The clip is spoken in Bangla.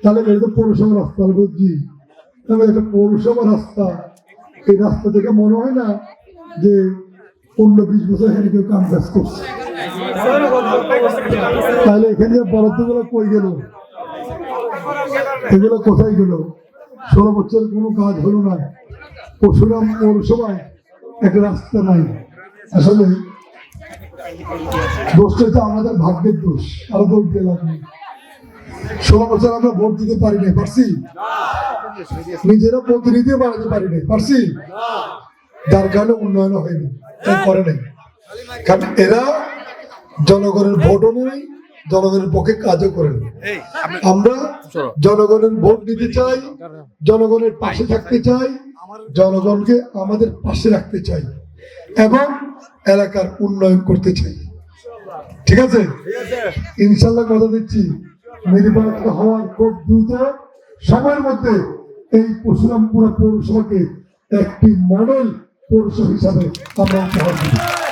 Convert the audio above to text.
তাহলে এটা পৌরসভা রাস্তা বুঝছি, তবে এটা পৌরসভা রাস্তা, এই রাস্তা থেকে মনে হয় না যে 15-20 বছর এখানে কেউ কাম কাজ করছে। তাহলে এখানে বরাদ্দগুলো কই গেল, এগুলো কোথায় গেল? 16 বছর কোনো কাজ হলো না। পরশুরাম পৌরসভায় একটা রাস্তা নাই। আসলে দোষটা তো আমাদের ভাগ্যের দোষ, আরো দোষ দিয়ে লাভ নেই। 16 বছর আমরা ভোট দিতে পারি নাই, পারছি? নিজেরা প্রতিনিধি বানাতে পারি নাই, পারছি? যার কারণে উন্নয়ন হয়নি, করে নাই। কারণ এরা জনগণের ভোটও নেই, জনগণের পক্ষে কাজও করে না। আমরা জনগণের ভোট দিতে চাই, জনগণের পাশে থাকতে চাই, জনগণকে আমাদের পাশে রাখতে চাই এবং এলাকার উন্নয়ন করতে চাই। ঠিক আছে, ইনশাল্লাহ কথা দিচ্ছি নির্বাচন হওয়ার খুব দ্রুত সময়ের মধ্যে এই পরশুরামপুর পৌরসভাকে একটি মডেল পৌরসভা হিসাবে আমরা উপহার দেব।